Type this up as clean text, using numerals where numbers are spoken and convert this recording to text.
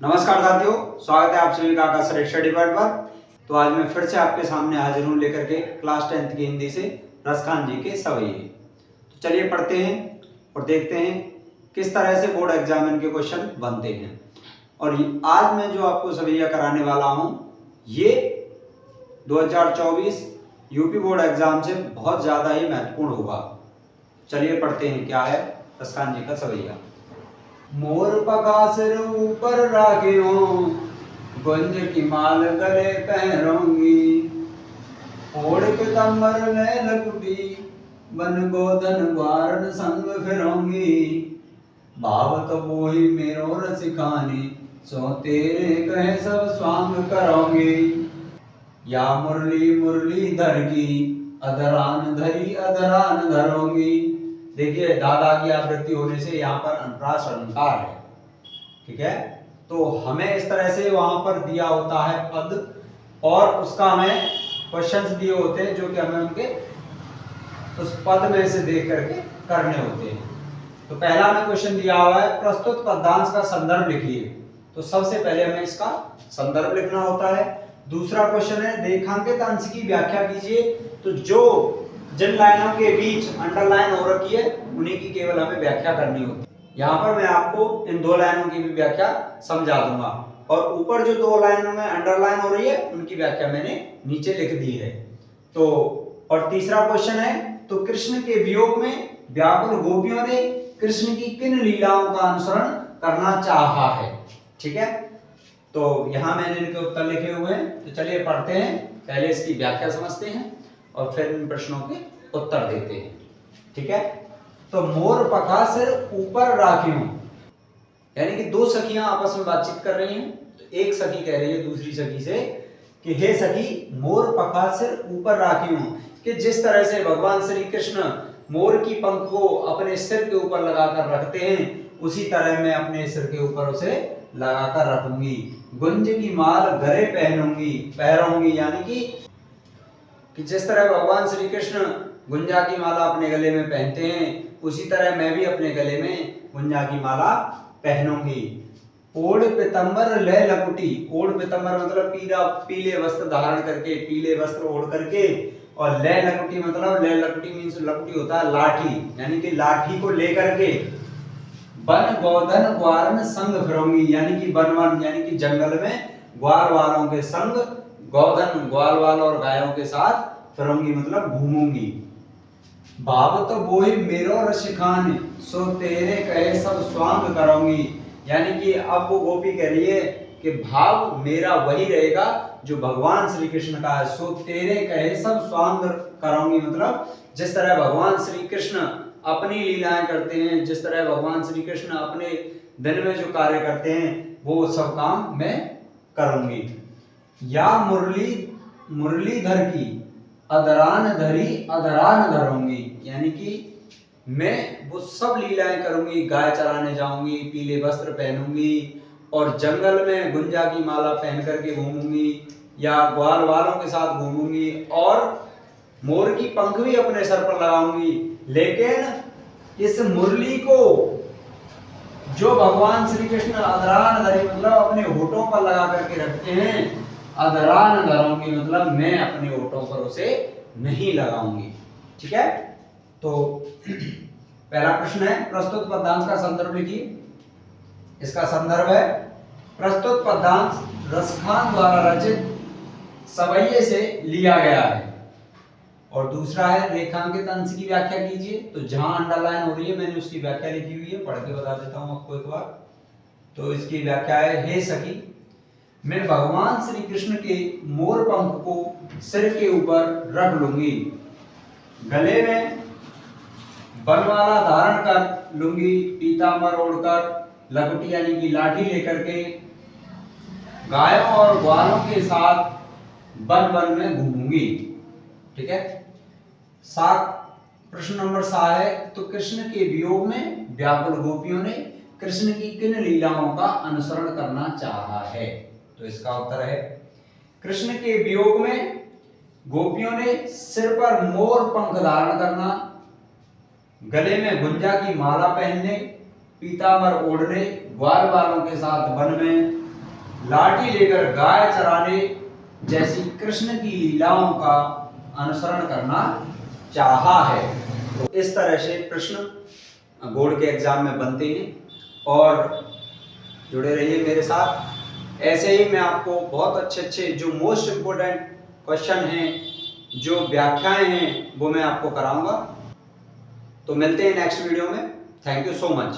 नमस्कार साथियों, स्वागत है आप सभी का आकाश स्टडी पॉइंट पर। तो आज मैं फिर से आपके सामने हाजिर हूँ लेकर के क्लास 10th की हिंदी से रसखान जी के सवैये। तो चलिए पढ़ते हैं और देखते हैं किस तरह से बोर्ड एग्जामिन के क्वेश्चन बनते हैं। और आज मैं जो आपको सवैया कराने वाला हूँ ये 2024 यूपी बोर्ड एग्जाम से बहुत ज़्यादा ही महत्वपूर्ण होगा। चलिए पढ़ते हैं क्या है रसखान जी का सवैया। मोर पका सिर ऊपर राखियो, गुंज की माल गले पहनूंगी, ओढ़ पीतांबर में लकुटी, बन गोधन ग्वारन संग फिरूंगी, भाव तो बोही मेरो रसिकानी, सो तेरे कहे सब स्वांग करूंगी, या मुरली मुरलीधर की, अधरान धरी अधरान धरूंगी। देखिए दादा की आवृत्ति होने से यहाँ पर अनुप्रास अलंकार है, ठीक है। तो हमें इस तरह से वहां पर दिया होता है पद और उसका हमें क्वेश्चंस दिए होते हैं जो कि हमें उनके उस पद में से देख करके करने होते हैं। तो पहला हमें क्वेश्चन दिया हुआ है प्रस्तुत पदांश का संदर्भ लिखिए। तो सबसे पहले हमें इसका संदर्भ लिखना होता है। दूसरा क्वेश्चन है रेखांकित अंश की व्याख्या कीजिए। तो जो जिन लाइनों के बीच अंडरलाइन हो रखी है उन्हीं की केवल हमें व्याख्या करनी होती है। यहाँ पर मैं आपको इन दो लाइनों की भी व्याख्या समझा दूंगा और ऊपर जो दो लाइनों में अंडरलाइन हो रही है उनकी व्याख्या मैंने नीचे लिख दी है। तो और तीसरा क्वेश्चन है तो कृष्ण के वियोग में व्याकुल गोपियों ने कृष्ण की किन लीलाओं का अनुसरण करना चाहा है, ठीक है। तो यहाँ मैंने इनके उत्तर लिखे हुए हैं। तो चलिए पढ़ते हैं, पहले इसकी व्याख्या समझते हैं और फिर इन प्रश्नों के उत्तर देते हैं, ठीक है। तो मोर पखा सिर ऊपर राखियों, यानी कि दो सखियां आपस में बातचीत कर रही हैं। तो एक सखी कह रही है दूसरी सखी से कि हे सखी मोर पखा सिर ऊपर राखियों, कि जिस तरह से भगवान श्री कृष्ण मोर की पंख को अपने सिर के ऊपर लगाकर रखते हैं उसी तरह मैं अपने सिर के ऊपर उसे लगाकर रखूंगी। गुंज की माल गले पहनूंगी, यानी कि जिस तरह भगवान श्री कृष्ण गुंजा की माला अपने गले में पहनते हैं उसी तरह मैं भी अपने गले में गुंजा की माला पहनूंगी। ओढ़ पीतांबर ले लकुटी, ओढ़ पीतांबर मतलब पीले वस्त्र धारण करके, पीले वस्त्र ओढ़ करके, और ले लकुटी मतलब ले लकुटी मीन्स लकुटी होता है लाठी, यानी कि लाठी को लेकर के वन गोधन ग्वारन संग फिरूंगी, यानी कि वन यानी कि जंगल में ग्वार वालों के संग, गोधन ग्वाल वाल और गायों के साथ फिरूंगी मतलब घूमूंगी। भाव तो बोही मेरो रसिकान, सो तेरे कहे सब स्वांग करूंगी, यानी कि अब वो गोपी कह रही है कि भाव मेरा वही रहेगा जो भगवान श्री कृष्ण का है, सो तेरे कहे सब स्वांग करूंगी मतलब जिस तरह भगवान श्री कृष्ण अपनी लीलाएं करते हैं, जिस तरह भगवान श्री कृष्ण अपने दिन में जो कार्य करते हैं वो सब काम मैं करूंगी। या मुरलीधर की अधरान धरी अधरान धरूंगी, यानी कि मैं वो सब लीलाएं करूंगी, गाय चराने जाऊंगी, पीले वस्त्र पहनूंगी और जंगल में गुंजा की माला पहन करके घूमूंगी या ग्वाल वालों के साथ घूमूंगी और मोर की पंख भी अपने सर पर लगाऊंगी। लेकिन इस मुरली को जो भगवान श्री कृष्ण अधरान धरी मतलब अपने होठों पर लगा करके रखते हैं, अधरान धरूंगी मतलब मैं अपने होठों पर उसे नहीं लगाऊंगी, ठीक है। तो पहला प्रश्न है प्रस्तुत पदांश का संदर्भ लिखिए। इसका संदर्भ है प्रस्तुत पदांश रसखान द्वारा रचित सवैये से लिया गया है। और दूसरा है रेखांकित अंश की व्याख्या कीजिए। तो जहां अंडरलाइन हो रही है मैंने उसकी व्याख्या लिखी हुई है, पढ़ के बता देता हूं आपको एक बार। तो इसकी व्याख्या है हे सखी मैं भगवान श्री कृष्ण के मोर पंख को सिर के ऊपर रख लूंगी, गले में बनवाला धारण कर लूंगी, पीतांबर ओढ़कर, लकुटी यानी कि लाठी लेकर के गायों और ग्वालों के साथ वन में घूमूंगी, ठीक है। प्रश्न नंबर 7 है तो कृष्ण के वियोग में व्याकुल गोपियों ने कृष्ण की किन लीलाओं का अनुसरण करना चाहा है। तो इसका उत्तर है कृष्ण के वियोग में गोपियों ने सिर पर मोर पंख धारण करना, गले में गुंजा की माला पहनने, पीतांबर ओढ़ने, ग्वाल वालों के साथ वन में लाठी लेकर गाय चराने जैसी कृष्ण की लीलाओं का अनुसरण करना चाहा है। तो इस तरह से प्रश्न बोर्ड के एग्जाम में बनते हैं और जुड़े रहिए मेरे साथ। ऐसे ही मैं आपको बहुत अच्छे जो मोस्ट इम्पोर्टेंट क्वेश्चन हैं, जो व्याख्याएं हैं, वो मैं आपको कराऊंगा। तो मिलते हैं नेक्स्ट वीडियो में। Thank you so much.